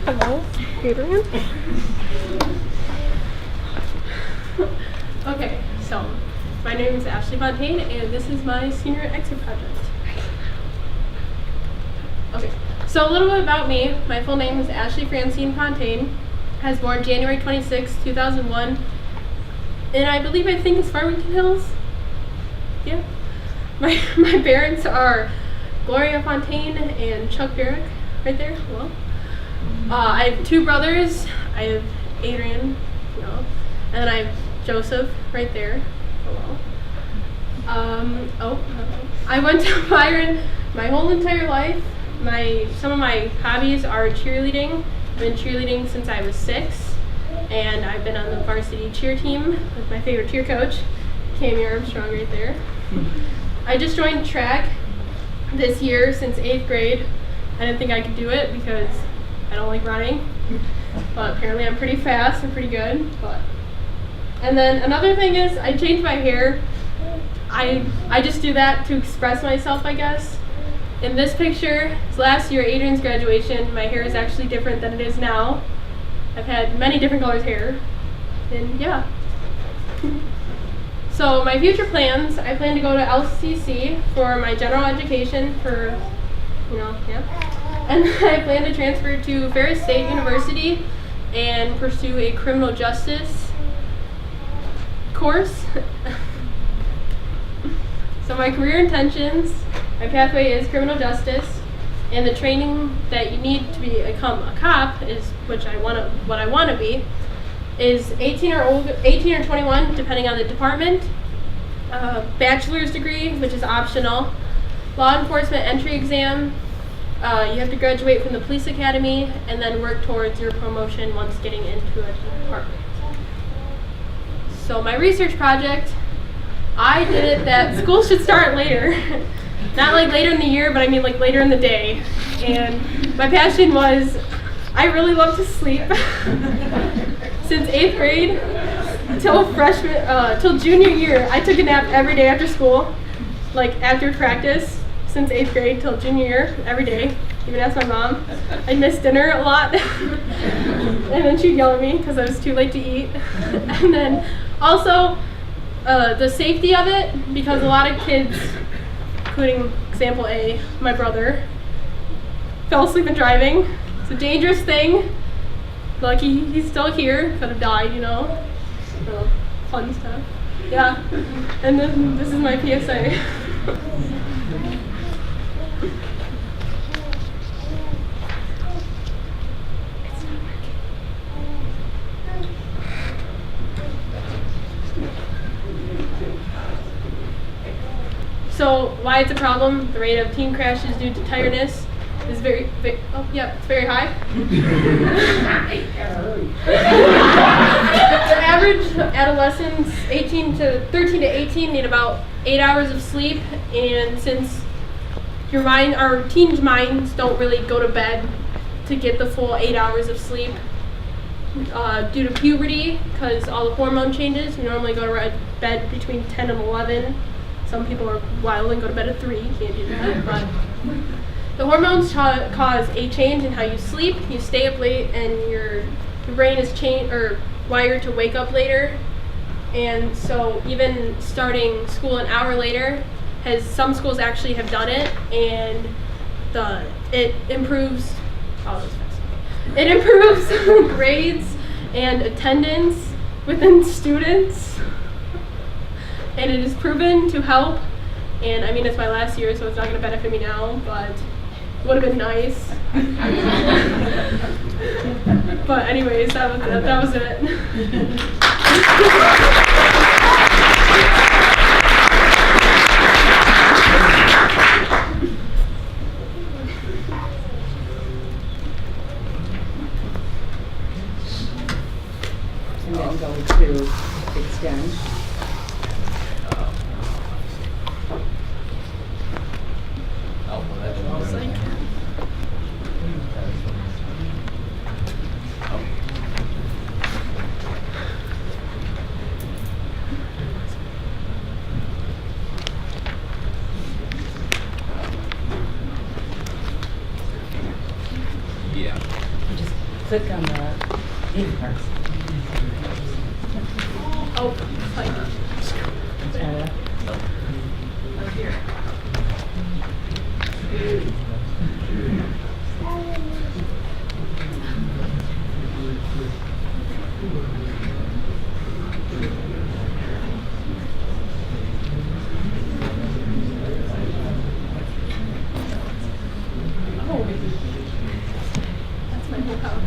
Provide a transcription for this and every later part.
Hello, Adrian. Okay, so my name is Ashley Fontaine, and this is my senior exit project. Okay, so a little bit about me. My full name is Ashley Francine Fontaine. I was born January 26, 2001, and I think it's Farmington Hills. Yeah. My parents are Gloria Fontaine and Chuck Barrick, right there. Hello. I have two brothers. I have Adrian, and then I have Joseph right there. Hello. I went to Byron my whole entire life. Some of my hobbies are cheerleading. I've been cheerleading since I was 6, and I've been on the varsity cheer team with my favorite cheer coach, Cammy Armstrong, right there. I just joined track this year since 8th grade. I didn't think I could do it because I don't like running, but apparently I'm pretty fast and pretty good. And then another thing is I changed my hair. I just do that to express myself, I guess. In this picture, it's last year, Adrian's graduation. My hair is actually different than it is now. I've had many different colors hair, and yeah. So my future plans, I plan to go to LCC for my general education and I plan to transfer to Ferris State University and pursue a criminal justice course. So my career intentions, my pathway is criminal justice, and the training that you need to become a cop is, what I want to be, is 18 or 21, depending on the department. Bachelor's degree, which is optional. Law enforcement entry exam. You have to graduate from the police academy and then work towards your promotion once getting into a department. So my research project, I did it that school should start later. Not like later in the year, but I mean like later in the day. And my passion was, I really love to sleep. Since 8th grade till junior year, I took a nap every day after school, like after practice. Since 8th grade till junior year, every day. Even asked my mom. I missed dinner a lot. And then she'd yell at me because I was too late to eat. And then also the safety of it, because a lot of kids, including example A, my brother, fell asleep in driving. It's a dangerous thing. Lucky he's still here, could have died, So, fun stuff. Yeah. And then this is my PSA. So why it's a problem? The rate of teen crashes due to tiredness is very it's very high. The average adolescents 13 to 18 need about 8 hours of sleep, and since our teens' minds don't really go to bed to get the full 8 hours of sleep due to puberty, because all the hormone changes, we normally go to bed between 10 and 11. Some people are wild and go to bed at 3. You can't do that. But the hormones cause a change in how you sleep. You stay up late, and your brain is wired to wake up later. And so even starting school an hour later, some schools actually have done it, and it improves. It improves grades and attendance within students. And it is proven to help, and I mean, it's my last year, so it's not going to benefit me now, but it would have been nice. But anyways, that was it. And then go to extend. Click on the in part. Oh, like, oh, that's my whole house.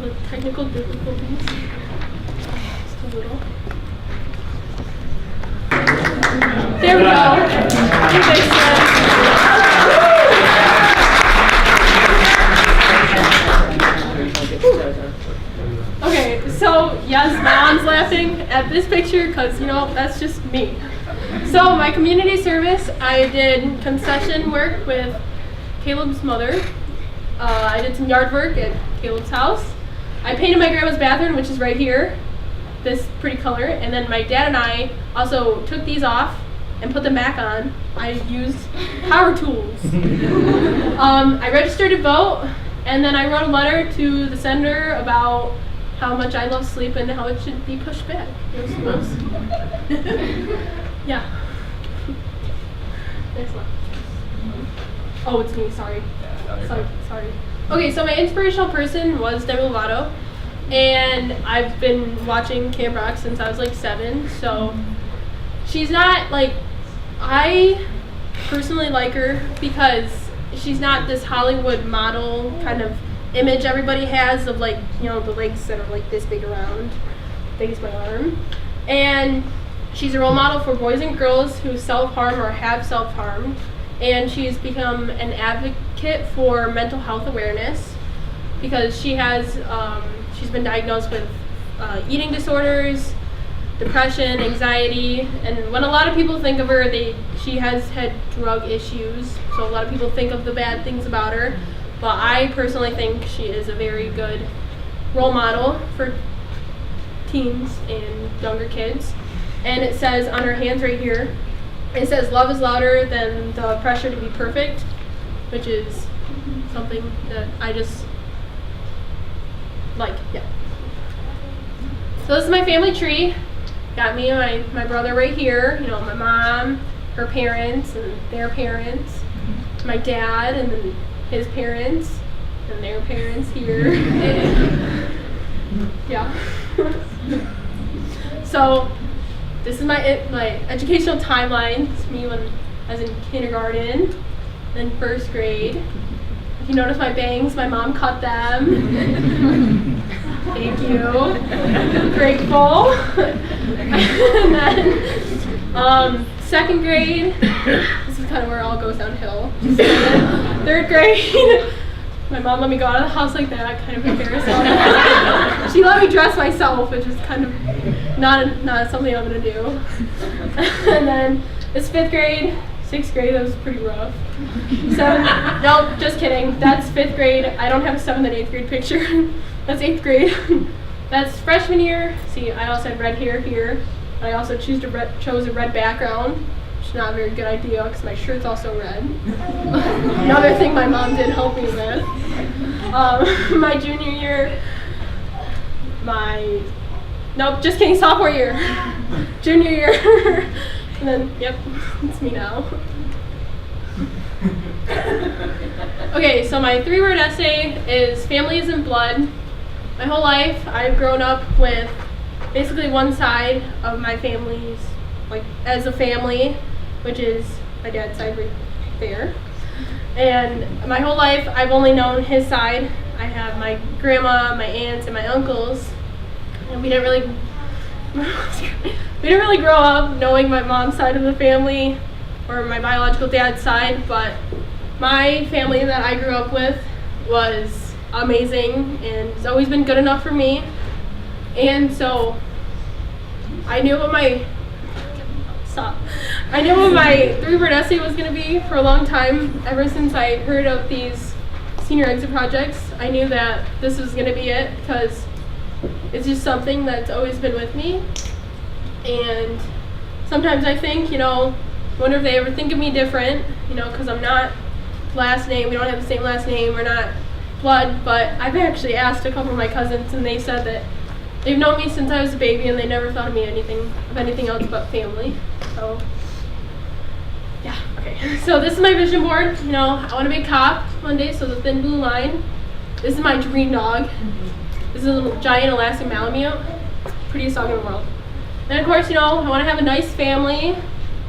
The technical difficulties. Just a little. There we go. You fixed it. Okay, so yes, Mom's laughing at this picture because, you know, that's just me. So my community service, I did concession work with Caleb's mother. I did some yard work at Caleb's house. I painted my grandma's bathroom, which is right here, this pretty color, and then my dad and I also took these off and put them back on. I used power tools. I registered to vote, and then I wrote a letter to the senator about how much I love sleep and how it should be pushed back. Yeah. Next one. Oh, it's me, sorry. Sorry. Okay, so my inspirational person was Demi Lovato, and I've been watching Camp Rock since I was like 7, so she's not like, I personally like her because she's not this Hollywood model kind of image everybody has of like, you know, the legs that are like this big around, big as my arm, and she's a role model for boys and girls who self-harm or have self-harmed, and she's become an advocate for mental health awareness because she has, she's been diagnosed with eating disorders, depression, anxiety, and when a lot of people think of her, she has had drug issues, so a lot of people think of the bad things about her, but I personally think she is a very good role model for teens and younger kids. And it says on her hands right here, it says love is louder than the pressure to be perfect, which is something that I just like, yeah. So this is my family tree. Got me and my brother right here, you know, my mom, her parents, and their parents, my dad, and then his parents, and their parents here. Yeah. So this is my educational timeline. It's me when I was in kindergarten, then first grade. If you notice my bangs, my mom cut them. Thank you. Grateful. And then second grade, this is kind of where it all goes downhill. Third grade, my mom let me go out of the house like that, kind of embarrassing. She let me dress myself, which is kind of not something I'm gonna do. And then it's 5th grade, 6th grade, that was pretty rough. 7th, no, just kidding. That's 5th grade. I don't have a 7th and 8th grade picture. That's 8th grade. That's freshman year. See, I also had red hair here. I also chose a red background, which is not a very good idea because my shirt's also red. Another thing my mom did help me with. My junior year, nope, just kidding, sophomore year. Junior year. And then, yep, it's me now. Okay, so my 3-word essay is family isn't blood. My whole life, I've grown up with basically one side of my family's, like, as a family, which is my dad's side right there. And my whole life, I've only known his side. I have my grandma, my aunts, and my uncles. And we didn't really grow up knowing my mom's side of the family or my biological dad's side, but my family that I grew up with was amazing and it's always been good enough for me. And so I knew what my 3-word essay was going to be for a long time. Ever since I heard of these senior exit projects, I knew that this was going to be it because it's just something that's always been with me. And sometimes I think, wonder if they ever think of me different, because I'm not last name. We don't have the same last name. We're not blood, but I've actually asked a couple of my cousins, and they said that they've known me since I was a baby, and they never thought of me anything else but family. So, yeah, okay. So this is my vision board. You know, I want to be a cop one day, so the thin blue line. This is my dream dog. This is a little giant Alaskan Malamute. Prettiest dog in the world. And of course, you know, I want to have a nice family.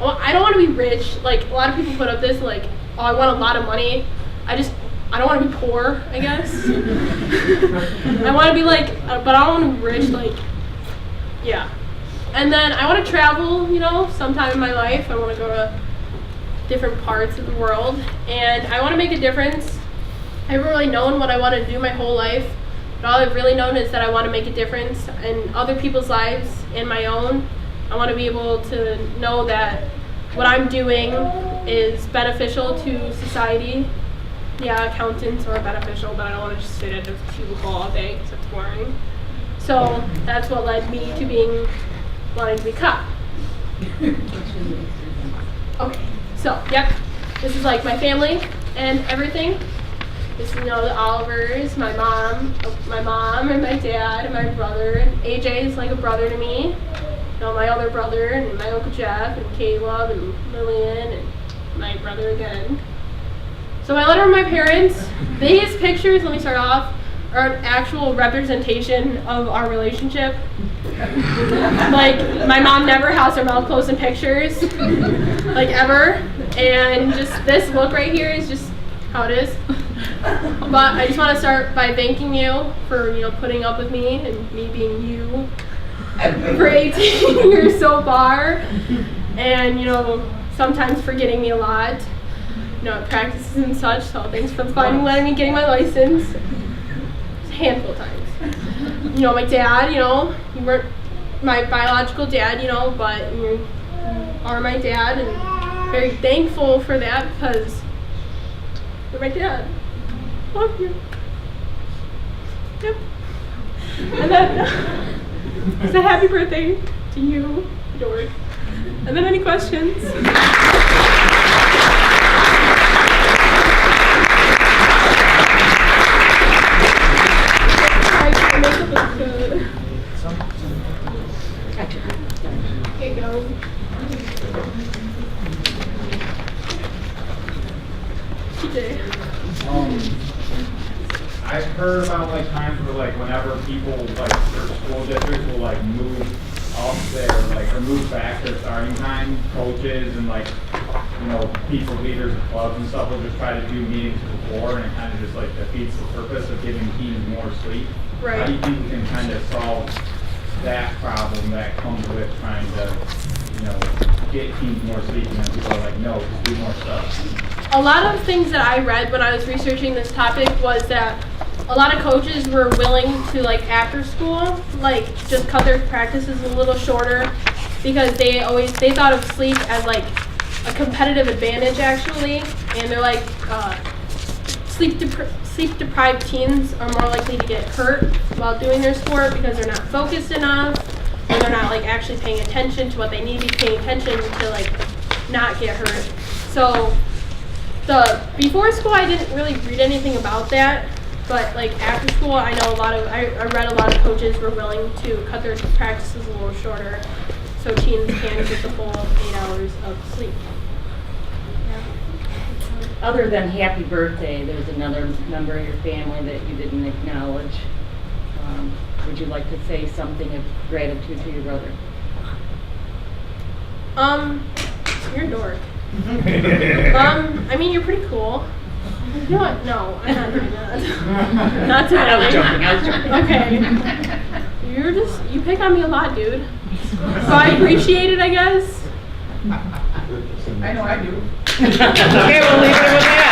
I don't want to be rich. Like, a lot of people put up this, like, oh, I want a lot of money. I don't want to be poor, I guess. I want to be like, but I don't want to be rich, like, yeah. And then I want to travel, you know, sometime in my life. I want to go to different parts of the world. And I want to make a difference. I haven't really known what I want to do my whole life. But all I've really known is that I want to make a difference in other people's lives and my own. I want to be able to know that what I'm doing is beneficial to society. Yeah, accountants are beneficial, but I don't want to just sit at a cubicle all day because it's boring. So that's what led me to wanting to be a cop. Okay, so yep, this is like my family and everything. This is, you know, the Olivers, my mom and my dad and my brother. And AJ is like a brother to me. You know, my other brother and my Uncle Jeff and Caleb and Lillian and my brother again. So my letter to my parents, these pictures, let me start off, are an actual representation of our relationship. Like, my mom never has her mouth closed in pictures, like ever. And just this look right here is just how it is. But I just want to start by thanking you for, you know, putting up with me and me being you for 18 years so far. And, you know, sometimes forgetting me a lot. You know, at practices and such, so thanks for letting me getting my license. Just a handful of times. You know, my dad, you know, you weren't my biological dad, you know, but you are my dad, and very thankful for that because you're my dad. Love you. Yep. And then, it's a happy birthday to you, George. And then any questions? Okay, go. TJ. I've heard about like times where like whenever people like their school districts will like move up their like or move back their starting time, coaches and like you know people leaders of clubs and stuff will just try to do meetings before, and it kind of just like defeats the purpose of giving teams more sleep. Right. How do you think we can kind of solve that problem that comes with trying to you know get teams more sleep, and then people are like, no, just do more stuff? A lot of things that I read when I was researching this topic was that a lot of coaches were willing to, like, after school, like, just cut their practices a little shorter because they thought of sleep as, like, a competitive advantage, actually. And they're like, sleep-deprived teens are more likely to get hurt while doing their sport because they're not focused enough, or they're not, like, actually paying attention to what they need to be paying attention to, like, not get hurt. So before school, I didn't really read anything about that, but like after school, I know I read a lot of coaches were willing to cut their practices a little shorter, so teens can get the full 8 hours of sleep. Yeah. Other than happy birthday, there's another member of your family that you didn't acknowledge. Would you like to say something of gratitude to your brother? You're a dork. I mean, you're pretty cool. You know what? No, I'm not doing that. Not today. I was joking. Okay. You pick on me a lot, dude. So I appreciate it, I guess. I know I do. Okay, we'll leave it with that.